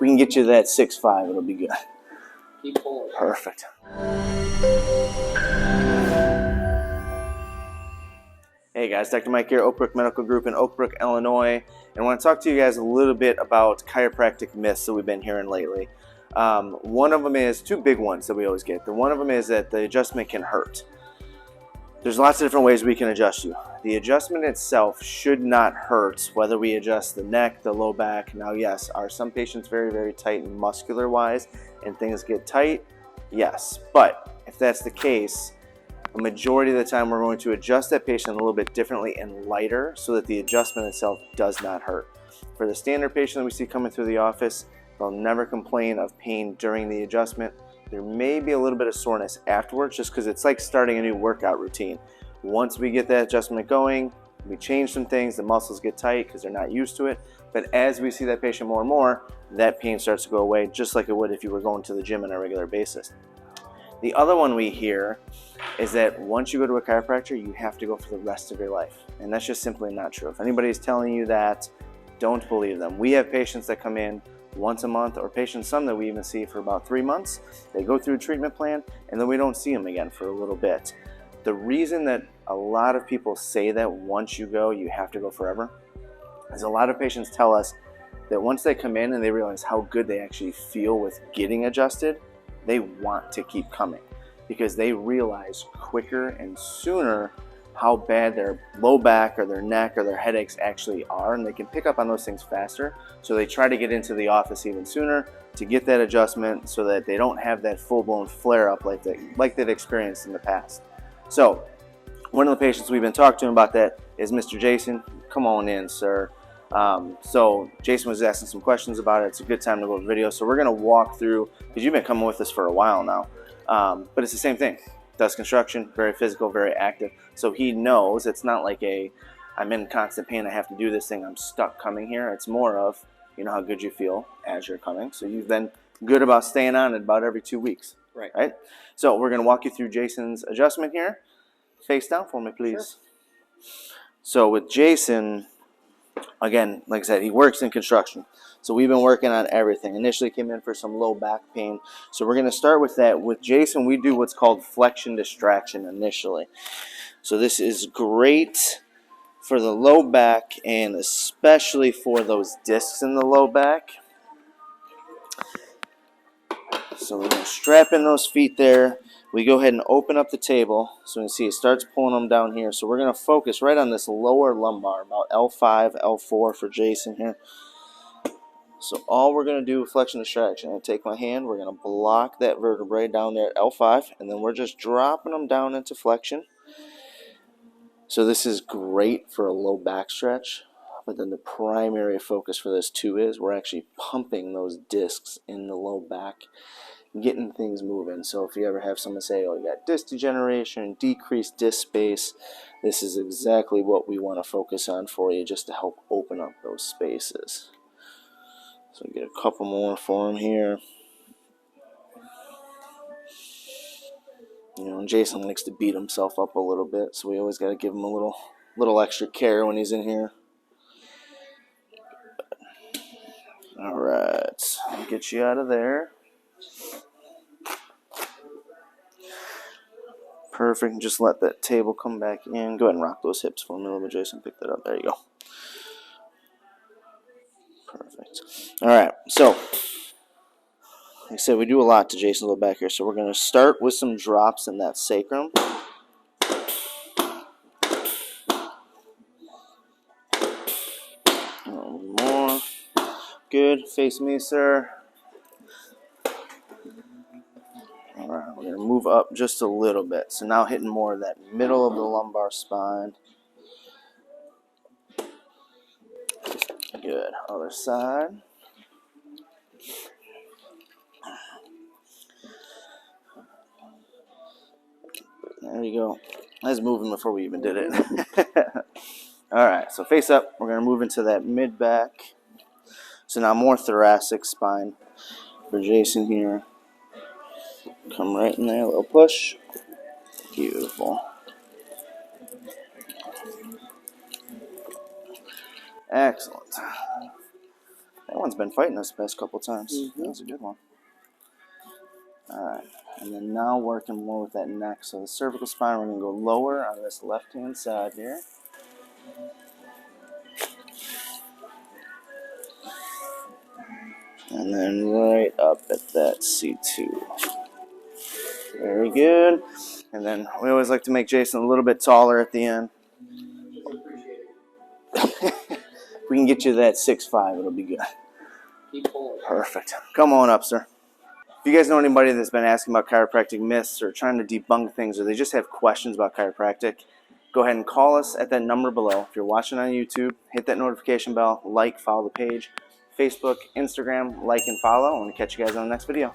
we can get you that 6'5", it'll be good. Keep pulling. Perfect. Hey guys, Dr. Mike here, Oak Brook Medical Group in Oak Brook, Illinois. And I want to talk to you guys a little bit about chiropractic myths that we've been hearing lately. One of them is, two big ones that we always get. One of them is that the adjustment can hurt. There's lots of different ways we can adjust you. The adjustment itself should not hurt, whether we adjust the neck, the low back. Now yes, are some patients very, very tight and muscular wise and things get tight? Yes, but if that's the case, a majority of the time we're going to adjust that patient a little bit differently and lighter so that the adjustment itself does not hurt. For the standard patient that we see coming through the office, they'll never complain of pain during the adjustment. There may be a little bit of soreness afterwards just because it's like starting a new workout routine. Once we get that adjustment going, we change some things, the muscles get tight because they're not used to it. But as we see that patient more and more, that pain starts to go away just like it would if you were going to the gym on a regular basis. The other one we hear is that once you go to a chiropractor, you have to go for the rest of your life. And that's just simply not true. If anybody's telling you that, don't believe them. We have patients that come in once a month, or patients, some that we even see for about 3 months. They go through a treatment plan and then we don't see them again for a little bit. The reason that a lot of people say that once you go, you have to go forever, is a lot of patients tell us that once they come in and they realize how good they actually feel with getting adjusted, they want to keep coming because they realize quicker and sooner how bad their low back or their neck or their headaches actually are, and they can pick up on those things faster. So they try to get into the office even sooner to get that adjustment so that they don't have that full-blown flare-up like they've experienced in the past. So one of the patients we've been talking to about that is Mr. Jason. Come on in, sir. So Jason was asking some questions about it. It's a good time to go to video. So we're going to walk through, because you've been coming with us for a while now, but it's the same thing. Does construction, very physical, very active. So he knows it's not like I'm in constant pain, I have to do this thing, I'm stuck coming here. It's more of, you know, how good you feel as you're coming. So you've been good about staying on it about every 2 weeks. Right? So we're going to walk you through Jason's adjustment here. Face down for me, please. Sure. So with Jason, again, like I said, he works in construction. So we've been working on everything. Initially came in for some low back pain. So we're going to start with that. With Jason, we do what's called Flexion Distraction initially. So this is great for the low back and especially for those discs in the low back. So we're going to strap in those feet there. We go ahead and open up the table. So you can see it starts pulling them down here. So we're going to focus right on this lower lumbar, about L5, L4 for Jason here. So all we're going to do with Flexion Distraction, I'm going to take my hand, we're going to block that vertebrae down there at L5, and then we're just dropping them down into flexion. So this is great for a low back stretch, but then the primary focus for this too is we're actually pumping those discs in the low back, getting things moving. So if you ever have someone say, oh, you got disc degeneration, decreased disc space, this is exactly what we want to focus on for you, just to help open up those spaces. So get a couple more for him here. You know, and Jason likes to beat himself up a little bit, so we always got to give him a little extra care when he's in here. All right, I'll get you out of there. Perfect. Just let that table come back in. Go ahead and rock those hips for me a little bit, Jason. Pick that up. There you go. Perfect. All right, so like I said, we do a lot to Jason's low back here, so we're going to start with some drops in that sacrum. A little more. Good. Face me, sir. All right, we're going to move up just a little bit. So now hitting more of that middle of the lumbar spine. Good. Other side. There you go. I was moving before we even did it. All right, so face up. We're going to move into that mid-back. So now more thoracic spine for Jason here. Come right in there, a little push. Beautiful. Excellent. And one's been fighting us the past couple times. That was a good one. Alright, and then now working more with that neck. So the cervical spine, we're going to go lower on this left-hand side here. And then right up at that C2. Very good. And then we always like to make Jason a little bit taller at the end. If we can get you that 6'5", it'll be good. Perfect. Come on up, sir. If you guys know anybody that's been asking about chiropractic myths or trying to debunk things, or they just have questions about chiropractic, go ahead and call us at that number below. If you're watching on YouTube, hit that notification bell, like, follow the page, Facebook, Instagram, like and follow, and we'll catch you guys on the next video.